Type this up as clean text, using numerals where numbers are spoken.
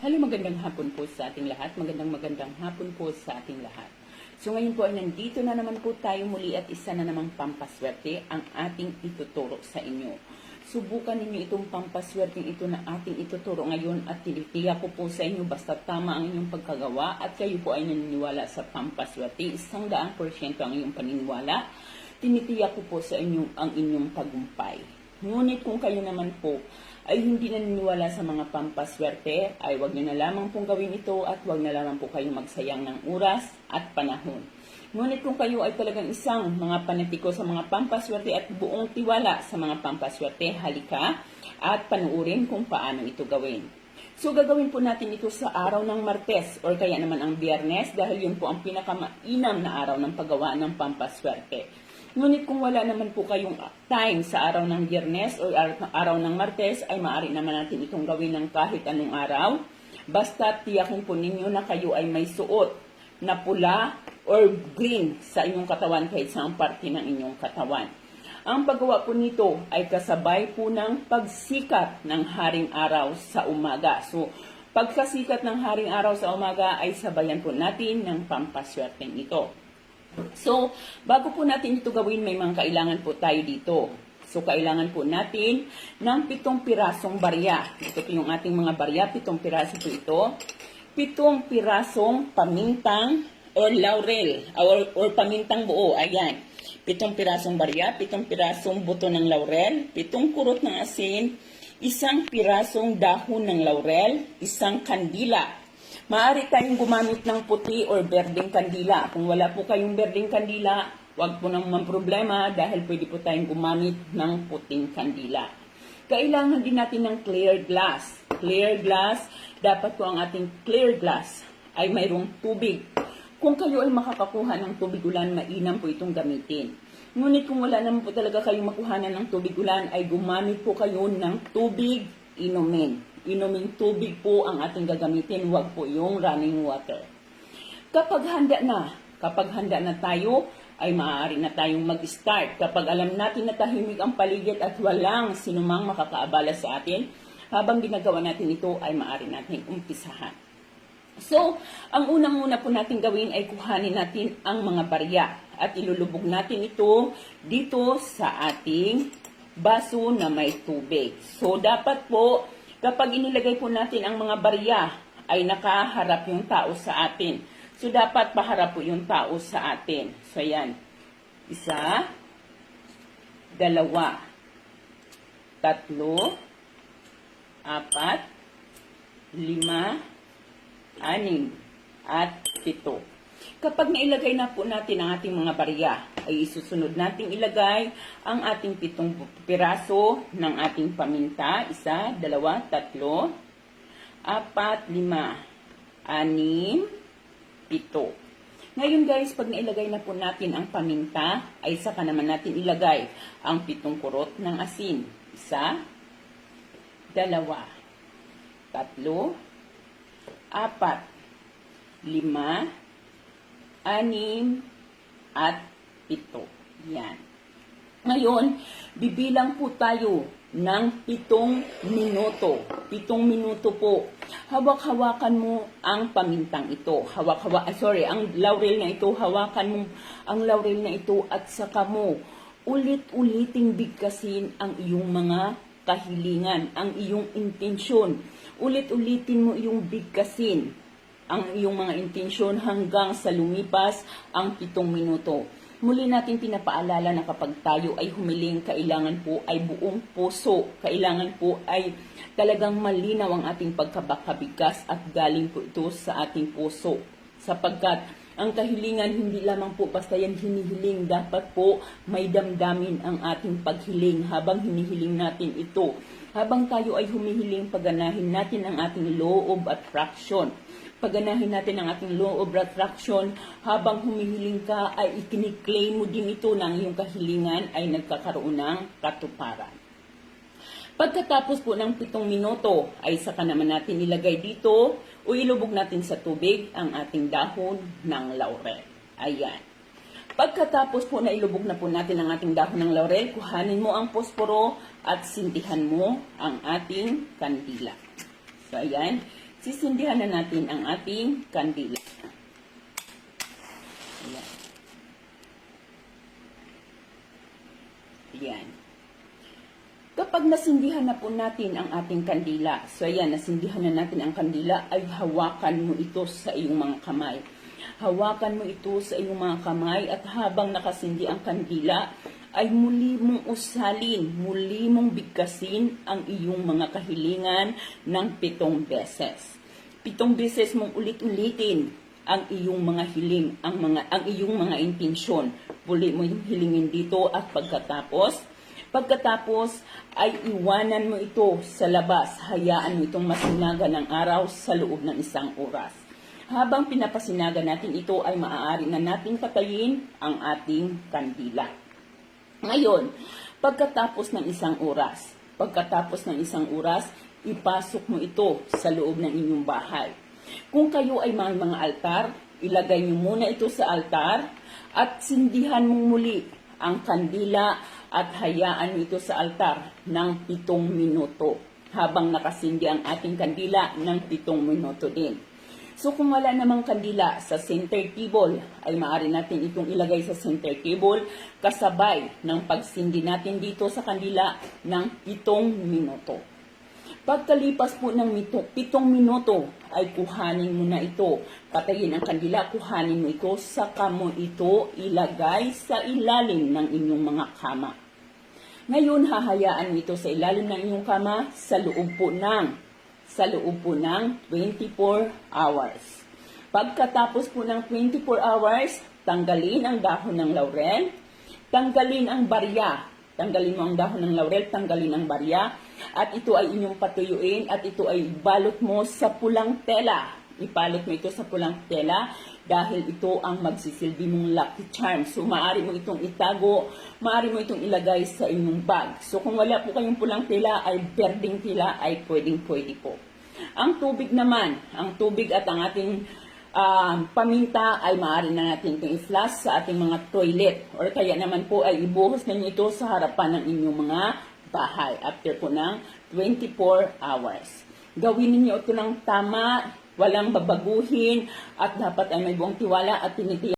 Hello, magandang hapon po sa ating lahat. Magandang hapon po sa ating lahat. So ngayon po ay nandito na naman po tayo muli at isa na namang pampaswerte ang ating ituturo sa inyo. Subukan ninyo itong pampaswerte ito na ating ituturo ngayon at tinitiyak ko po sa inyo basta tama ang inyong pagkagawa at kayo po ay naniniwala sa pampaswerte. 100% ang inyong paniniwala. Tinitiyak ko po sa inyo ang inyong tagumpay. Ngunit kung kayo naman po ay hindi naniniwala sa mga pampaswerte, ay huwag nyo na lamang pong gawin ito at huwag na lamang po kayong magsayang ng oras at panahon. Ngunit kung kayo ay talagang isang mga panatiko sa mga pampaswerte at buong tiwala sa mga pampaswerte, halika at panuurin kung paano ito gawin. So gagawin po natin ito sa araw ng Martes or kaya naman ang Biyernes dahil yun po ang pinakamainam na araw ng paggawa ng pampaswerte. Ngunit kung wala naman po kayong time sa araw ng Biyernes o araw ng Martes, ay maaari naman natin itong gawin ng kahit anong araw. Basta tiyakin po ninyo na kayo ay may suot na pula or green sa inyong katawan kahit saang parte ng inyong katawan. Ang paggawa po nito ay kasabay po ng pagsikat ng haring araw sa umaga. So, pagkasikat ng haring araw sa umaga ay sabayan po natin ng pampaswerteng ito. So, bago po natin ito gawin, may mga kailangan po tayo dito. So, kailangan po natin ng 7 pirasong barya. Ito po yung ating mga barya, 7 piraso po ito. 7 pirasong pamintang or laurel, or pamintang buo, ayan. 7 pirasong barya, 7 pirasong buto ng laurel, 7 kurot ng asin, 1 pirasong dahon ng laurel, 1 kandila. Maaari tayong gumamit ng puti or berdeng kandila. Kung wala po kayong berdeng kandila, huwag po naman problema dahil pwede po tayong gumamit ng puting kandila. Kailangan din natin ng clear glass. Clear glass, dapat po ang ating clear glass ay mayroong tubig. Kung kayo ay makakakuha ng tubig ulan, mainam po itong gamitin. Ngunit kung wala naman po talaga kayong makuhanan ng tubig ulan, ay gumamit po kayo ng tubig inumin. Inuming tubig po ang ating gagamitin, huwag po yung running water. Kapag handa na tayo, ay maaari na tayong mag-start. Kapag alam natin na tahimik ang paligid at walang sinumang makakaabala sa atin, habang ginagawa natin ito, ay maaari natin umpisahan. So, ang unang-una po natin gawin ay kuhanin natin ang mga barya at ilulubog natin ito dito sa ating baso na may tubig. So, dapat po, kapag inilagay po natin ang mga barya, ay nakaharap yung tao sa atin. So, dapat paharap po yung tao sa atin. So, ayan. 1, 2, 3, 4, 5, 6, at 7. Kapag nailagay na po natin ang ating mga barya, ay isusunod nating ilagay ang ating 7 piraso ng ating paminta. 1, 2, 3, 4, 5, 6, 7. Ngayon guys, pag nailagay na po natin ang paminta, ay saka naman natin ilagay ang 7 kurot ng asin. 1, 2, 3, 4, 5, 6, at 7. Yan. Ngayon, bibilang po tayo ng 7 minuto. 7 minuto po. Hawak-hawakan mo ang pamintang ito. Ang laurel na ito. Hawakan mo ang laurel na ito at saka mo ulit-uliting bigkasin ang iyong mga kahilingan, ang iyong intensyon. Ulit-ulitin mo iyong bigkasin ang iyong mga intensyon hanggang sa lumipas ang 7 minuto. Muli natin pinapaalala na kapag tayo ay humiling, kailangan po ay buong puso. Kailangan po ay talagang malinaw ang ating pagkabakabigas at galing po ito sa ating puso. Sapagkat ang kahilingan hindi lamang po basta yan hinihiling. Dapat po may damdamin ang ating paghiling habang hinihiling natin ito. Habang tayo ay humihiling, paganahin natin ang ating law of attraction. Paganahin natin ang ating law of attraction, habang humihiling ka ay ikiniklaim mo din ito ng iyong kahilingan ay nagkakaroon ng katuparan. Pagkatapos po ng 7 minuto ay saka naman natin ilagay dito o ilubog natin sa tubig ang ating dahon ng laurel. Ayan. Pagkatapos po na ilubog na po natin ang ating dahon ng laurel, kuhanin mo ang posporo at sindihan mo ang ating kandila. So, ayan. sisindihan na natin ang ating kandila. Ayan. Ayan. Kapag nasindihan na po natin ang ating kandila, so ayan, nasindihan na natin ang kandila, ay hawakan mo ito sa iyong mga kamay. Hawakan mo ito sa iyong mga kamay at habang nakasindi ang kandila, ay muli mong usalin, muli mong bigkasin ang iyong mga kahilingan ng 7 beses. 7 beses mong ulit-ulitin ang iyong mga hiling, ang iyong mga intensyon. Muli mo yung hilingin dito at pagkatapos ay iwanan mo ito sa labas. Hayaan mo itong masinaga ng araw sa loob ng 1 oras. Habang pinapasinaga natin ito ay maaari na nating patayin ang ating kandila. Ngayon, pagkatapos ng 1 oras, ipasok mo ito sa loob ng inyong bahay. Kung kayo ay may mga altar, ilagay niyo muna ito sa altar at sindihan mong muli ang kandila at hayaan mo ito sa altar ng 7 minuto habang nakasindi ang ating kandila ng 7 minuto din. So kung wala namang kandila sa center table, ay maaari natin itong ilagay sa center table kasabay ng pagsindi natin dito sa kandila ng 7 minuto. Pagkalipas po ng 7 minuto, ay kuhanin mo na ito. Patayin ang kandila, kuhanin mo ito, saka mo ito ilagay sa ilalim ng inyong mga kama. Ngayon, hahayaan mo ito sa ilalim ng inyong kama sa loob po ng 24 hours. Pagkatapos po ng 24 hours, tanggalin ang dahon ng laurel, tanggalin ang barya. Tanggalin mo ang dahon ng laurel, tanggalin ang barya, at ito ay inyong patuyuin at ito ay balot mo sa pulang tela. Ipalot mo ito sa pulang tela dahil ito ang magsisilbi mong lucky charm. So, maaari mo itong itago, maaari mo itong ilagay sa inyong bag. So, kung wala po kayong pulang tela, ay berdeng tela, ay pwedeng-pwede po. Ang tubig naman, ang tubig at ang ating paminta ay maaari na natin itong i-flush sa ating mga toilet. Or kaya naman po ay ibuhos na ito sa harapan ng inyong mga bahay after po ng 24 hours. Gawin niyo ito ng tama, walang babaguhin, at dapat ay may buong tiwala at tinitiyak